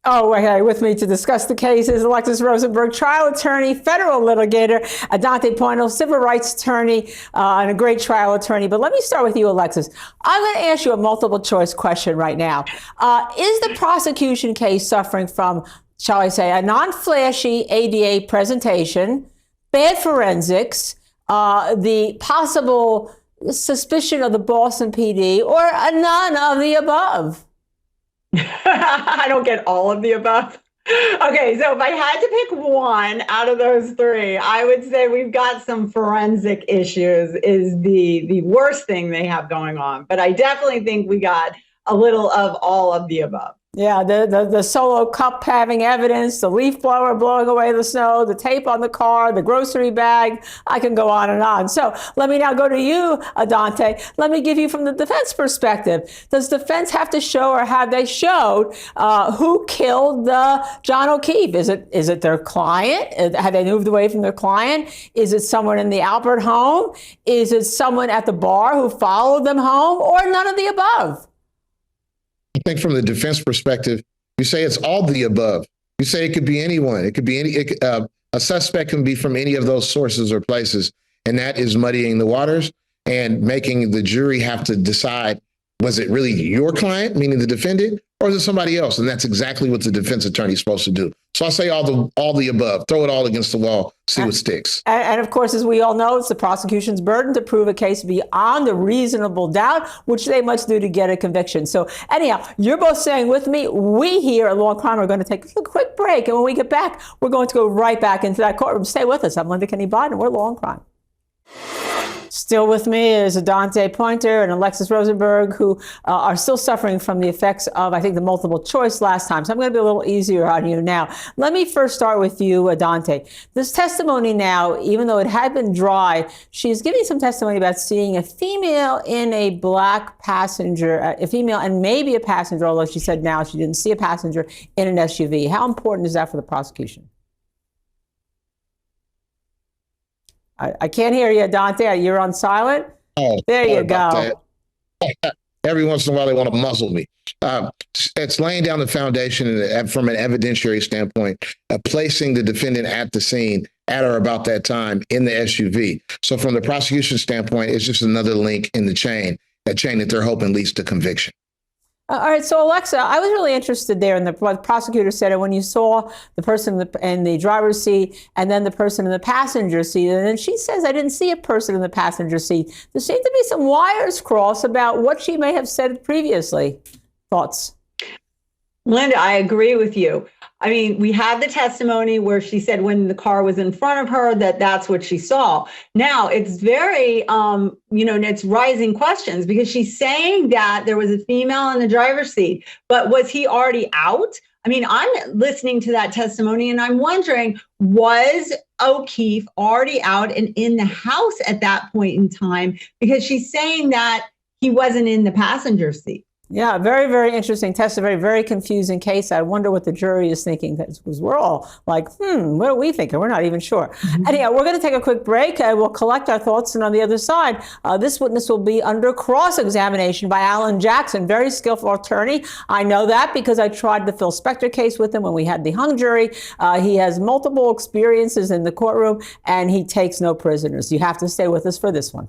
Oh, okay. With me to discuss the case is Alexis Rosenberg, trial attorney, federal litigator, Adante Pointo, civil rights attorney, and a great trial attorney. But let me start with you, Alexis. I'm going to ask you a multiple choice question right now. Is the prosecution case suffering from, shall I say, a non-flashy ADA presentation, bad forensics, the possible suspicion of the Boston PD, or a none of the above? I don't get all of the above. Okay, so if I had to pick one out of those three, I would say we've got some forensic issues is the worst thing they have going on. But I definitely think we got a little of all of the above. Yeah, the solo cup having evidence, the leaf blower blowing away the snow, the tape on the car, the grocery bag. I can go on and on. So let me now go to you, Adante. Let me give you from the defense perspective. Does defense have to show, or have they showed, who killed John O'Keefe? Is it their client? Have they moved away from their client? Is it someone in the Albert home? Is it someone at the bar who followed them home, or none of the above? I think from the defense perspective, you say it's all the above. You say it could be anyone. It could be a suspect can be from any of those sources or places. And that is muddying the waters and making the jury have to decide, was it really your client, meaning the defendant, or is it somebody else? And that's exactly what the defense attorney is supposed to do. So I say all the above, throw it all against the wall, see what sticks. And of course, as we all know, it's the prosecution's burden to prove a case beyond a reasonable doubt, which they must do to get a conviction. So anyhow, you're both saying with me, we here at Law and Crime are going to take a quick break. And when we get back, we're going to go right back into that courtroom. Stay with us. I'm Linda Kenny Biden. We're Law and Crime. Still with me is Adante Pointer and Alexis Rosenberg, who are still suffering from the effects of, I think, the multiple choice last time. So I'm going to be a little easier on you now. Let me first start with you, Adante. This testimony now, even though it had been dry, she's giving some testimony about seeing a female in a black passenger, a female and maybe a passenger, although she said now she didn't see a passenger in an SUV. How important is that for the prosecution? I can't hear you, Dante. You're on silent. Oh, there you go. Every once in a while, they want to muzzle me. It's laying down the foundation from an evidentiary standpoint, placing the defendant at the scene at or about that time in the SUV. So from the prosecution standpoint, it's just another link in the chain, that chain that they're hoping leads to conviction. All right. So, Alexa, I was really interested there in what the prosecutor said. And when you saw the person in the driver's seat and then the person in the passenger seat, and then she says, I didn't see a person in the passenger seat. There seemed to be some wires crossed about what she may have said previously. Thoughts? Linda, I agree with you. I mean, we have the testimony where she said when the car was in front of her that that's what she saw. Now, it's very, it's rising questions because she's saying that there was a female in the driver's seat, but was he already out? I mean, I'm listening to that testimony and I'm wondering, was O'Keefe already out and in the house at that point in time? Because she's saying that he wasn't in the passenger seat. Yeah, very, very interesting test, a very, very confusing case. I wonder what the jury is thinking, because we're all like, what are we thinking? We're not even sure. Mm-hmm. Anyhow, we're going to take a quick break. We'll collect our thoughts. And on the other side, this witness will be under cross-examination by Alan Jackson, very skillful attorney. I know that because I tried the Phil Spector case with him when we had the hung jury. He has multiple experiences in the courtroom, and he takes no prisoners. You have to stay with us for this one.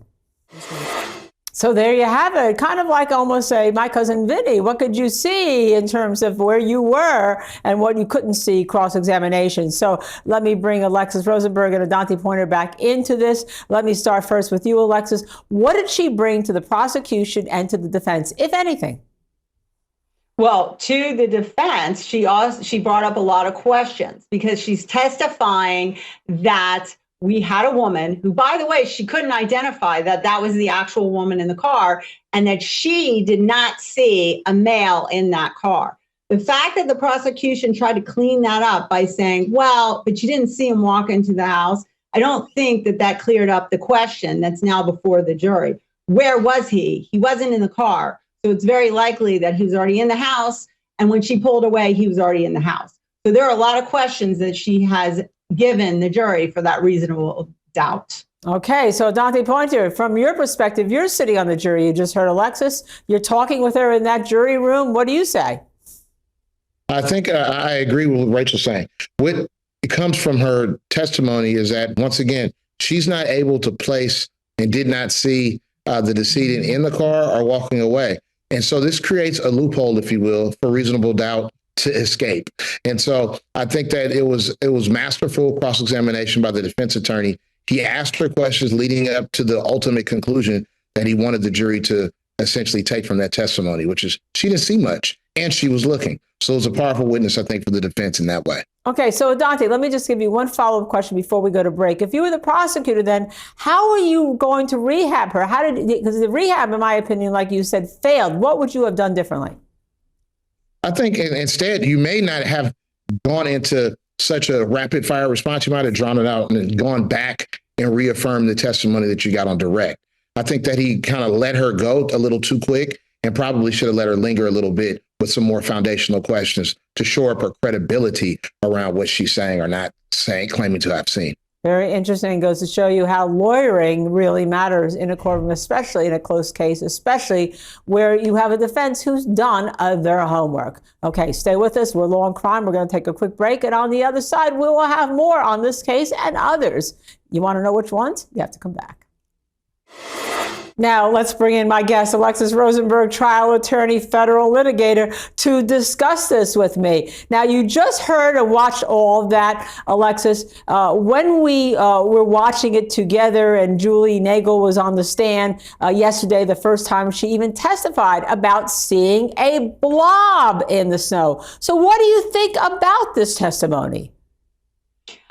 So there you have it, kind of like almost a My Cousin Vinny. What could you see in terms of where you were and what you couldn't see cross-examination? So let me bring Alexis Rosenberg and Adante Pointer back into this. Let me start first with you, Alexis. What did she bring to the prosecution and to the defense, if anything? Well, to the defense, she brought up a lot of questions because she's testifying that we had a woman who, by the way, she couldn't identify that was the actual woman in the car and that she did not see a male in that car. The fact that the prosecution tried to clean that up by saying, well, but you didn't see him walk into the house, I don't think that cleared up the question that's now before the jury. Where was he? He wasn't in the car. So it's very likely that he was already in the house. And when she pulled away, he was already in the house. So there are a lot of questions that she has given the jury for that reasonable doubt. Okay, so Adante Pointer, from your perspective, you're sitting on the jury. You just heard Alexis. You're talking with her in that jury room. What do you say? I think I agree with what Rachel's saying. What comes from her testimony is that, once again, she's not able to place and did not see the decedent in the car or walking away. And so this creates a loophole, if you will, for reasonable doubt to escape. And so I think that it was masterful cross-examination by the defense attorney. He asked her questions leading up to the ultimate conclusion that he wanted the jury to essentially take from that testimony, which is she didn't see much and she was looking. So it was a powerful witness, I think, for the defense in that way. Okay, so Dante, let me just give you one follow-up question before we go to break. If you were the prosecutor, then how are you going to rehab her? Because the rehab, in my opinion, like you said, failed. What would you have done differently? I think instead, you may not have gone into such a rapid fire response. You might have drawn it out and then gone back and reaffirmed the testimony that you got on direct. I think that he kind of let her go a little too quick and probably should have let her linger a little bit with some more foundational questions to shore up her credibility around what she's saying or not saying, claiming to have seen. Very interesting. Goes to show you how lawyering really matters in a courtroom, especially in a close case, especially where you have a defense who's done their homework. Okay, stay with us. We're Law and Crime. We're going to take a quick break. And on the other side, we will have more on this case and others. You want to know which ones? You have to come back. Now, let's bring in my guest, Alexis Rosenberg, trial attorney, federal litigator, to discuss this with me. Now, you just heard and watched all of that, Alexis. When we were watching it together and Julie Nagel was on the stand yesterday, the first time she even testified about seeing a blob in the snow. So what do you think about this testimony?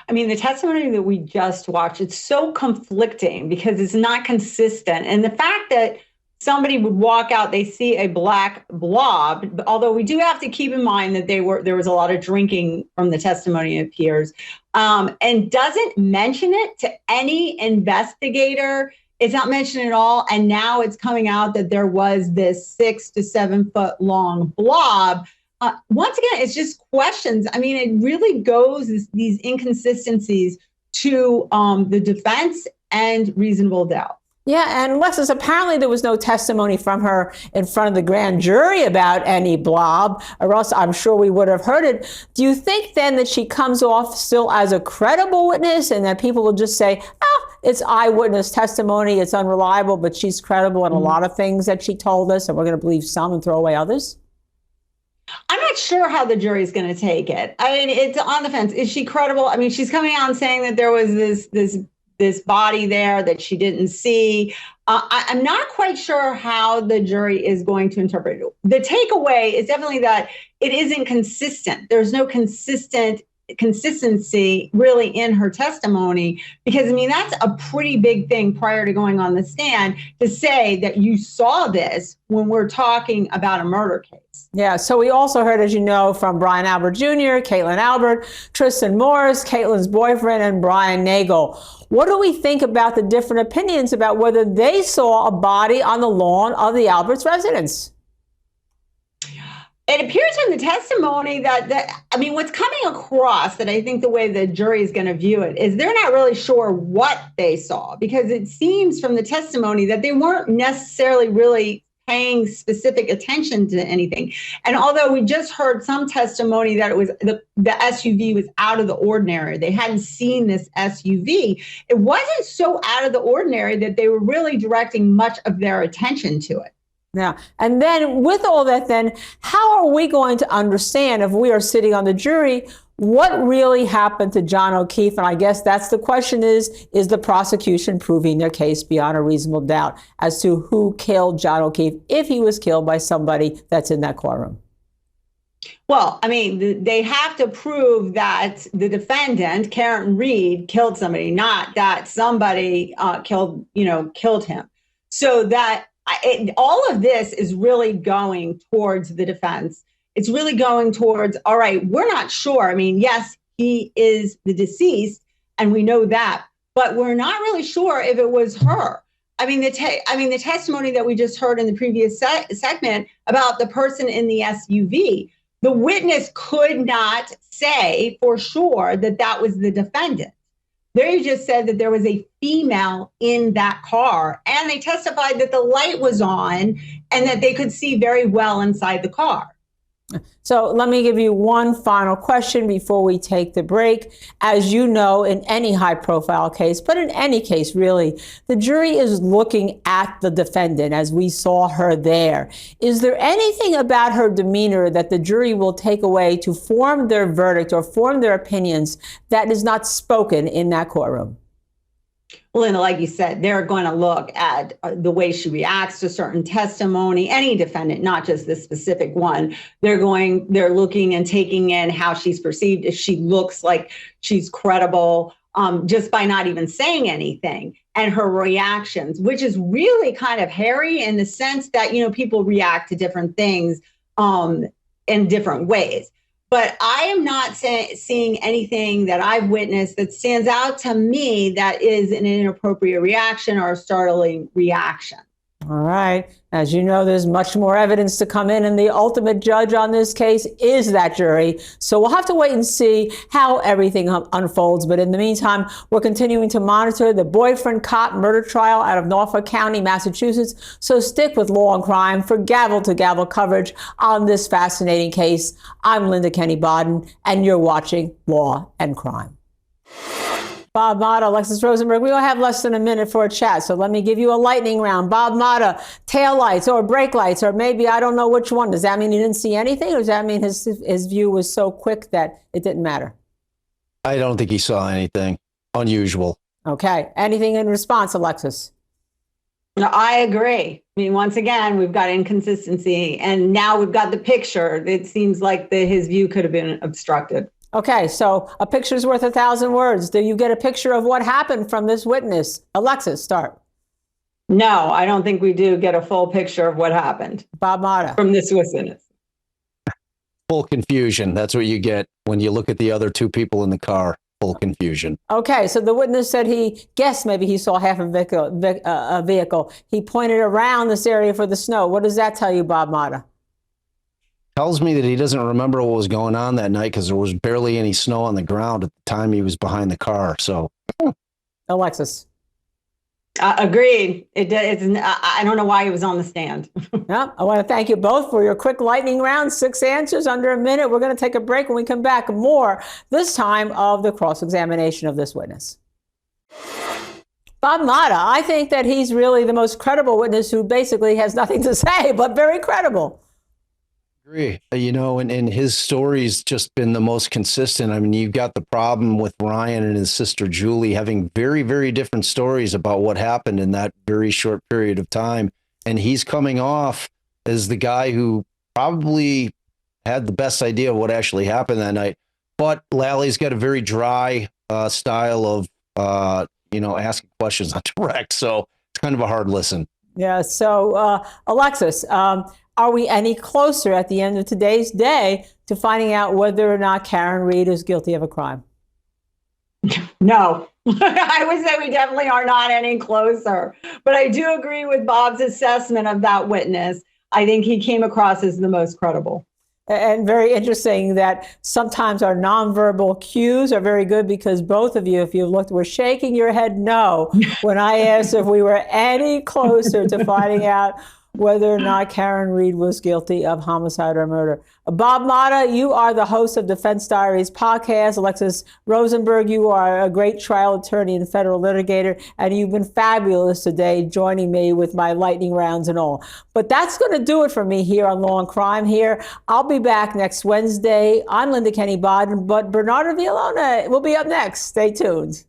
I mean, the testimony that we just watched, it's so conflicting because it's not consistent. And the fact that somebody would walk out, they see a black blob, although we do have to keep in mind that there was a lot of drinking from the testimony, it appears, and doesn't mention it to any investigator. It's not mentioned at all. And now it's coming out that there was this 6 to 7 foot long blob. Once again, it's just questions. I mean, it really goes these inconsistencies to the defense and reasonable doubt. Yeah, and Alexis, apparently there was no testimony from her in front of the grand jury about any blob, or else I'm sure we would have heard it. Do you think then that she comes off still as a credible witness and that people will just say, oh, it's eyewitness testimony, it's unreliable, but she's credible in a lot of things that she told us, and we're going to believe some and throw away others? I'm not sure how the jury is going to take it. I mean, it's on the fence. Is she credible? I mean, she's coming out and saying that there was this body there that she didn't see. I'm not quite sure how the jury is going to interpret it. The takeaway is definitely that it isn't consistent. There's no consistency really in her testimony, because I mean, that's a pretty big thing prior to going on the stand to say that you saw this when we're talking about a murder case. Yeah, so we also heard, as you know, from Brian Albert Jr., Caitlin Albert, Tristan Morris, Caitlin's boyfriend, and Brian Nagel. What do we think about the different opinions about whether they saw a body on the lawn of the Alberts' residence? It appears from the testimony that I mean, what's coming across, that I think the way the jury is going to view it is they're not really sure what they saw, because it seems from the testimony that they weren't necessarily really paying specific attention to anything. And although we just heard some testimony that it was the SUV was out of the ordinary, they hadn't seen this SUV, it wasn't so out of the ordinary that they were really directing much of their attention to it. Yeah. And then with all that, then how are we going to understand, if we are sitting on the jury, what really happened to John O'Keefe? And I guess that's the question, is the prosecution proving their case beyond a reasonable doubt as to who killed John O'Keefe, if he was killed by somebody that's in that courtroom? Well, I mean, they have to prove that the defendant, Karen Reed, killed somebody, not that somebody killed him. So that all of this is really going towards the defense. It's really going towards, all right, we're not sure. I mean, yes, he is the deceased, and we know that, but we're not really sure if it was her. I mean, the testimony that we just heard in the previous segment about the person in the SUV, the witness could not say for sure that that was the defendant. They just said that there was a female in that car, and they testified that the light was on and that they could see very well inside the car. So let me give you one final question before we take the break. As you know, in any high-profile case, but in any case, really, the jury is looking at the defendant as we saw her there. Is there anything about her demeanor that the jury will take away to form their verdict or form their opinions that is not spoken in that courtroom? Well, and like you said, they're going to look at the way she reacts to certain testimony, any defendant, not just this specific one. They're looking and taking in how she's perceived, if she looks like she's credible, just by not even saying anything, and her reactions, which is really kind of hairy in the sense that, people react to different things in different ways. But I am not seeing anything that I've witnessed that stands out to me that is an inappropriate reaction or a startling reaction. All right. As you know, there's much more evidence to come in, and the ultimate judge on this case is that jury. So we'll have to wait and see how everything unfolds. But in the meantime, we're continuing to monitor the boyfriend cop murder trial out of Norfolk County, Massachusetts. So stick with Law and Crime for gavel-to-gavel coverage on this fascinating case. I'm Linda Kenny Bodden, and you're watching Law and Crime. Bob Motta, Alexis Rosenberg, we all have less than a minute for a chat, so let me give you a lightning round. Bob Motta, tail lights or brake lights, or maybe I don't know which one. Does that mean he didn't see anything, or does that mean his view was so quick that it didn't matter? I don't think he saw anything unusual. Okay. Anything in response, Alexis? No, I agree. I mean, once again, we've got inconsistency, and now we've got the picture. It seems like his view could have been obstructed. Okay, so a picture's worth 1,000 words. Do you get a picture of what happened from this witness? Alexis, start. No, I don't think we do get a full picture of what happened. Bob Motta. From this witness. Full confusion. That's what you get when you look at the other two people in the car. Full confusion. Okay, so the witness said he guessed maybe he saw half a vehicle. He pointed around this area for the snow. What does that tell you, Bob Motta? Tells me that he doesn't remember what was going on that night because there was barely any snow on the ground at the time he was behind the car. So, Alexis. Agreed. I don't know why he was on the stand. Yeah, I want to thank you both for your quick lightning round. 6 answers under a minute. We're going to take a break. When we come back, more, this time of the cross-examination of this witness. Bob Motta, I think that he's really the most credible witness who basically has nothing to say, but very credible. Agree. And his story's just been the most consistent. I mean, you've got the problem with Ryan and his sister Julie having very, very different stories about what happened in that very short period of time. And he's coming off as the guy who probably had the best idea of what actually happened that night. But Lally's got a very dry style of, asking questions, not direct. So it's kind of a hard listen. Yeah. So, Alexis, are we any closer at the end of today's day to finding out whether or not Karen Read is guilty of a crime? No, I would say we definitely are not any closer. But I do agree with Bob's assessment of that witness. I think he came across as the most credible. And very interesting that sometimes our nonverbal cues are very good, because both of you, if you looked, were shaking your head no when I asked if we were any closer to finding out whether or not Karen Read was guilty of homicide or murder. Bob Motta, you are the host of Defense Diaries podcast. Alexis Rosenberg, you are a great trial attorney and federal litigator, and you've been fabulous today joining me with my lightning rounds and all. But that's going to do it for me here on Law and Crime here. I'll be back next Wednesday. I'm Linda Kenny Bodden, but Bernardo Villolona will be up next. Stay tuned.